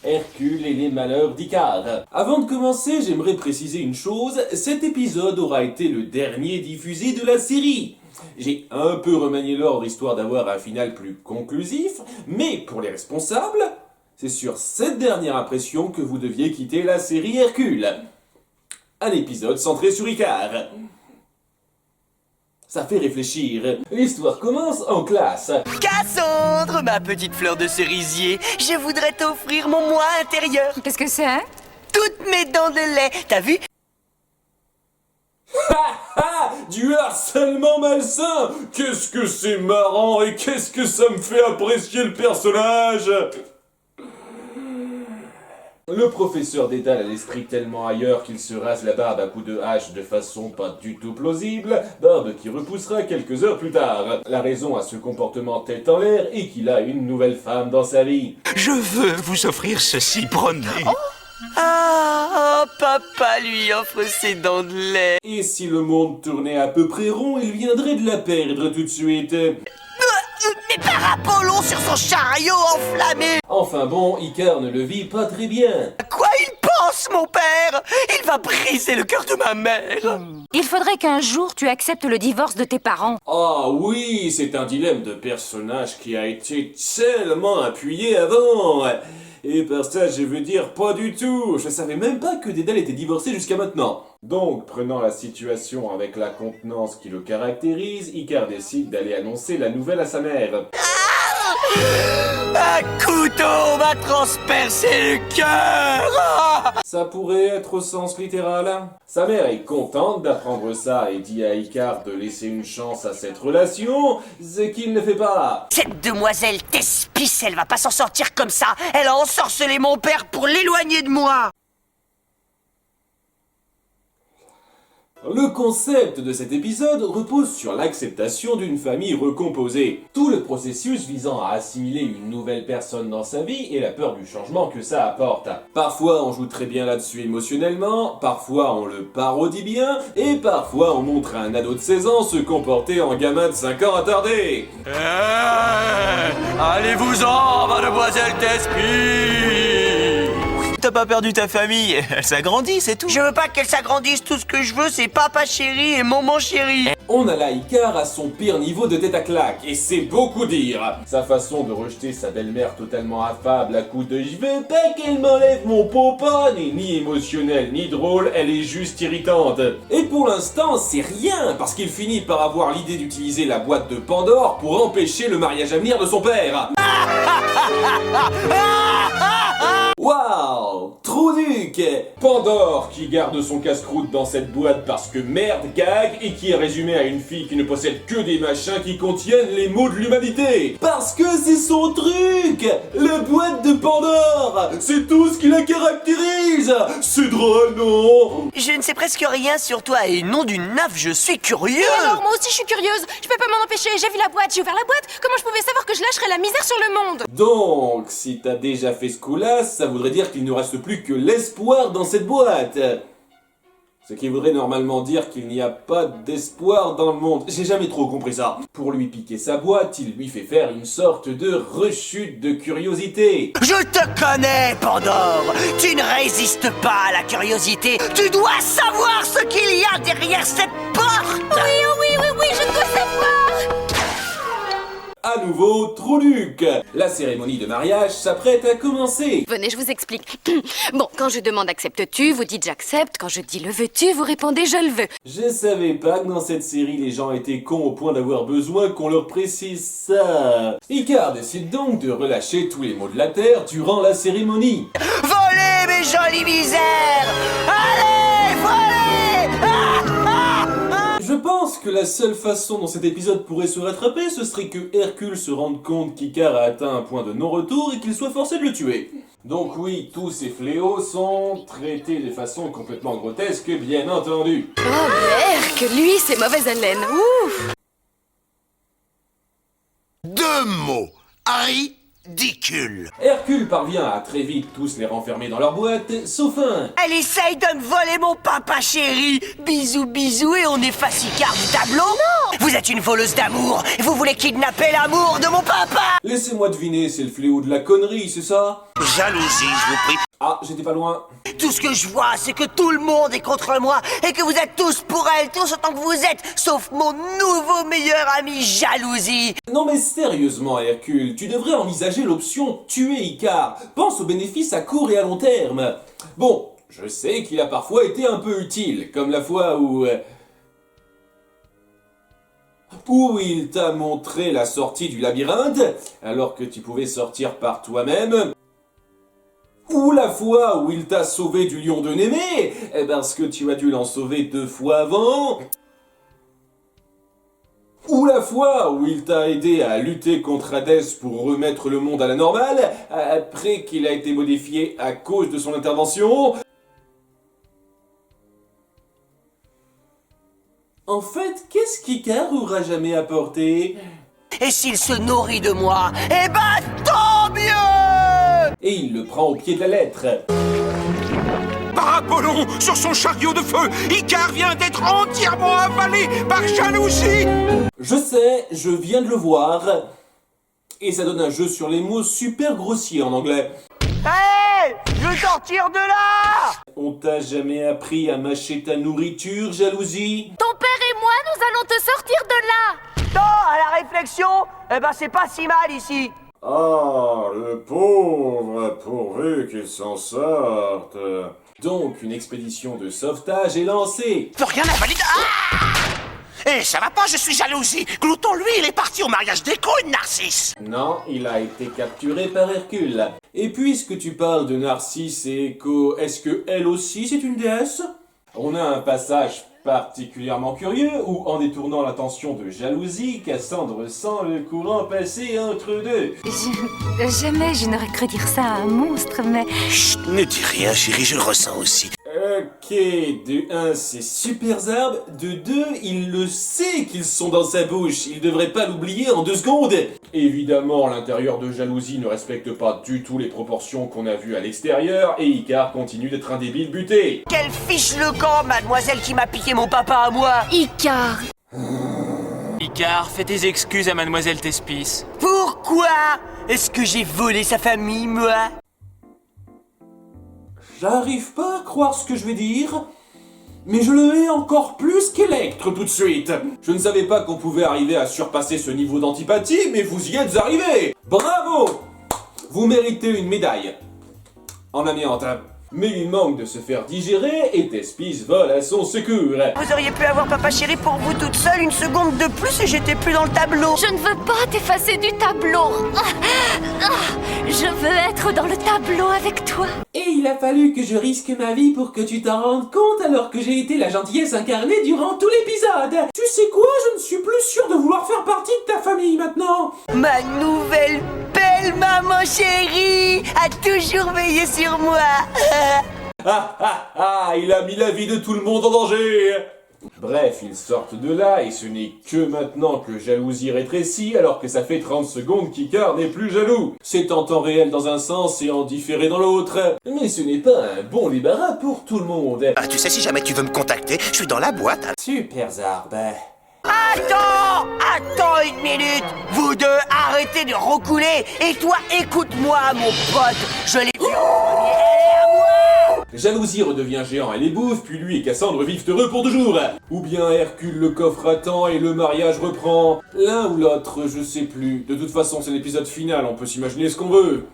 Hercule et les malheurs d'Icare. Avant de commencer, j'aimerais préciser une chose, cet épisode aura été le dernier diffusé de la série. J'ai un peu remanié l'ordre histoire d'avoir un final plus conclusif, mais pour les responsables, c'est sur cette dernière impression que vous deviez quitter la série Hercule. Un épisode centré sur Icare. Ça fait réfléchir. L'histoire commence en classe. Cassandre, ma petite fleur de cerisier, je voudrais t'offrir mon moi intérieur. Qu'est-ce que c'est? Toutes mes dents de lait, t'as vu? Du harcèlement malsain. Qu'est-ce que c'est marrant et qu'est-ce que ça me fait apprécier le personnage. Le professeur dédale à l'esprit tellement ailleurs qu'il se rase la barbe à coups de hache de façon pas du tout plausible, barbe qui repoussera quelques heures plus tard. La raison à ce comportement tête en l'air est qu'il a une nouvelle femme dans sa vie. Je veux vous offrir ceci, prenez. Papa lui offre ses dents de lait. Et si le monde tournait à peu près rond, il viendrait de la perdre tout de suite. Mais par Apollon sur son chariot enflammé. Enfin bon, Icare ne le vit pas très bien. À quoi il pense, mon père? Il va briser le cœur de ma mère. Il faudrait qu'un jour tu acceptes le divorce de tes parents. Ah oui, c'est un dilemme de personnage qui a été tellement appuyé avant. Et par ça, je veux dire pas du tout. Je savais même pas que Dédale était divorcé jusqu'à maintenant. Donc, prenant la situation avec la contenance qui le caractérise, Icare décide d'aller annoncer la nouvelle à sa mère. Un couteau m'a transpercé le cœur. Ça pourrait être au sens littéral. Sa mère est contente d'apprendre ça et dit à Icare de laisser une chance à cette relation, ce qu'il ne fait pas. Cette demoiselle Thespis, elle va pas s'en sortir comme ça. Elle a ensorcelé mon père pour l'éloigner de moi. Le concept de cet épisode repose sur l'acceptation d'une famille recomposée. Tout le processus visant à assimiler une nouvelle personne dans sa vie et la peur du changement que ça apporte. Parfois on joue très bien là-dessus émotionnellement, parfois on le parodie bien, et parfois on montre à un ado de 16 ans se comporter en gamin de 5 ans attardé. Allez-vous-en, mademoiselle Thespis. T'as pas perdu ta famille, elle s'agrandit, c'est tout. Je veux pas qu'elle s'agrandisse, tout ce que je veux c'est papa chéri et maman chéri. On a là Icare à son pire niveau de tête à claque, et c'est beaucoup dire. Sa façon de rejeter sa belle-mère totalement affable à coups de « je veux pas qu'elle m'enlève mon popa » n'est ni émotionnelle ni drôle, elle est juste irritante. Et pour l'instant, c'est rien, parce qu'il finit par avoir l'idée d'utiliser la boîte de Pandore pour empêcher le mariage à venir de son père. Waouh, Trouduc! Pandore qui garde son casse-croûte dans cette boîte parce que merde gag et qui est résumé à une fille qui ne possède que des machins qui contiennent les maux de l'humanité. Parce que c'est son truc! La boîte de Pandore! C'est tout ce qui la caractérise! C'est drôle, non? Je ne sais presque rien sur toi et nom d'une nappe, je suis curieux. Alors moi aussi je suis curieuse, je peux pas m'en empêcher, j'ai vu la boîte, j'ai ouvert la boîte, comment je pouvais savoir que je lâcherais la misère sur le monde? Donc, si t'as déjà fait ce coup-là, ça voudrait dire qu'il ne reste plus que l'espoir dans cette boîte. Ce qui voudrait normalement dire qu'il n'y a pas d'espoir dans le monde. J'ai jamais trop compris ça. Pour lui piquer sa boîte, il lui fait faire une sorte de rechute de curiosité. Je te connais, Pandore. Tu ne résistes pas à la curiosité. Tu dois savoir ce qu'il y a derrière cette porte. Oui, je dois savoir. À nouveau, Trouduc. La cérémonie de mariage s'apprête à commencer. Venez, je vous explique. Bon, quand je demande acceptes-tu, vous dites j'accepte. Quand je dis le veux-tu, vous répondez je le veux. Je savais pas que dans cette série, les gens étaient cons au point d'avoir besoin qu'on leur précise ça. Icare décide donc de relâcher tous les maux de la terre durant la cérémonie. Volez, mes jolies misères. Allez, volez. Je pense que la seule façon dont cet épisode pourrait se rattraper, ce serait que Hercule se rende compte qu'Icare a atteint un point de non-retour et qu'il soit forcé de le tuer. Donc oui, tous ces fléaux sont traités de façon complètement grotesque, bien entendu. Oh merde, que lui, c'est mauvaise haleine. Ouf. 2 mots. Ridicule. Hercule parvient à très vite tous les renfermer dans leur boîte, sauf un. Elle essaye de me voler mon papa chéri. Bisous, bisous et on efface Icare du tableau. Vous êtes une voleuse d'amour. Vous voulez kidnapper l'amour de mon papa. Laissez-moi deviner, c'est le fléau de la connerie, c'est ça? Jalousie, je vous prie. Ah, j'étais pas loin. Tout ce que je vois, c'est que tout le monde est contre moi et que vous êtes tous pour elle, tous autant que vous êtes, sauf mon nouveau meilleur ami Jalousie. Non mais sérieusement, Hercule, tu devrais envisager l'option tuer Icare. Pense aux bénéfices à court et à long terme. Bon, je sais qu'il a parfois été un peu utile, comme la fois où il t'a montré la sortie du labyrinthe, alors que tu pouvais sortir par toi-même. Ou la fois où il t'a sauvé du lion de Némée, parce que tu as dû l'en sauver 2 fois avant. Ou la fois où il t'a aidé à lutter contre Hadès pour remettre le monde à la normale, après qu'il a été modifié à cause de son intervention. En fait, qu'est-ce qu'Icare aura jamais apporté? Et s'il se nourrit de moi, eh ben tant mieux. Et il le prend au pied de la lettre. Par Apollon, sur son chariot de feu, Icare vient d'être entièrement avalé par Jalousie. Je sais, je viens de le voir. Et ça donne un jeu sur les mots super grossier en anglais. Hé, je veux sortir de là. On t'a jamais appris à mâcher ta nourriture, Jalousie? Ton père et moi, nous allons te sortir de là. Non, à la réflexion, eh ben c'est pas si mal ici. Ah, le pauvre, pourvu qu'il s'en sorte. Donc, une expédition de sauvetage est lancée. Faut rien avaler. Eh, ça va pas, je suis Jalousie. Glouton, lui, il est parti au mariage d'Écho et de Narcisse. Non, il a été capturé par Hercule. Et puisque tu parles de Narcisse et Écho, est-ce que elle aussi c'est une déesse? On a un passage particulièrement curieux où, en détournant l'attention de Jalousie, Cassandre sent le courant passer entre deux. Jamais je n'aurais cru dire ça à un monstre, mais... Chut, ne dis rien, chérie, je le ressens aussi. Ok, de 1, c'est super Zarb, de 2, il le sait qu'ils sont dans sa bouche, il devrait pas l'oublier en 2 secondes. Évidemment, l'intérieur de Jalousie ne respecte pas du tout les proportions qu'on a vues à l'extérieur, et Icare continue d'être un débile buté. Quelle fiche le camp, mademoiselle qui m'a piqué mon papa à moi. Icare. Icare, fais tes excuses à Mademoiselle Thespis. Pourquoi est-ce que j'ai volé sa famille, moi? J'arrive pas à croire ce que je vais dire, mais je le hais encore plus qu'Electre tout de suite. Je ne savais pas qu'on pouvait arriver à surpasser ce niveau d'antipathie, mais vous y êtes arrivés. Bravo! Vous méritez une médaille. En amiante. Mais il manque de se faire digérer et Thespis vole à son secours. Vous auriez pu avoir papa chéri pour vous toute seule 1 seconde de plus et j'étais plus dans le tableau. Je ne veux pas t'effacer du tableau. Je veux être dans le tableau avec toi. Et il a fallu que je risque ma vie pour que tu t'en rendes compte alors que j'ai été la gentillesse incarnée durant tout l'épisode. Tu sais quoi, je ne suis plus sûr de vouloir faire partie de ta famille maintenant. Ma nouvelle belle maman chérie a toujours veillé sur moi. Il a mis la vie de tout le monde en danger. Bref, ils sortent de là et ce n'est que maintenant que Jalousie rétrécit alors que ça fait 30 secondes qu'Icare n'est plus jaloux. C'est en temps réel dans un sens et en différé dans l'autre. Mais ce n'est pas un bon débarras pour tout le monde. Ah, tu sais, si jamais tu veux me contacter, je suis dans la boîte. Super Zarb. Attends 1 minute. Vous deux, arrêtez de roucouler. Et toi, écoute-moi, mon pote. Je l'ai vu en premier. Elle est à moi. Jalousie redevient géant et les bouffe, puis lui et Cassandre vivent heureux pour toujours. Ou bien Hercule le coffre à temps et le mariage reprend. L'un ou l'autre, je sais plus. De toute façon, c'est l'épisode final, on peut s'imaginer ce qu'on veut.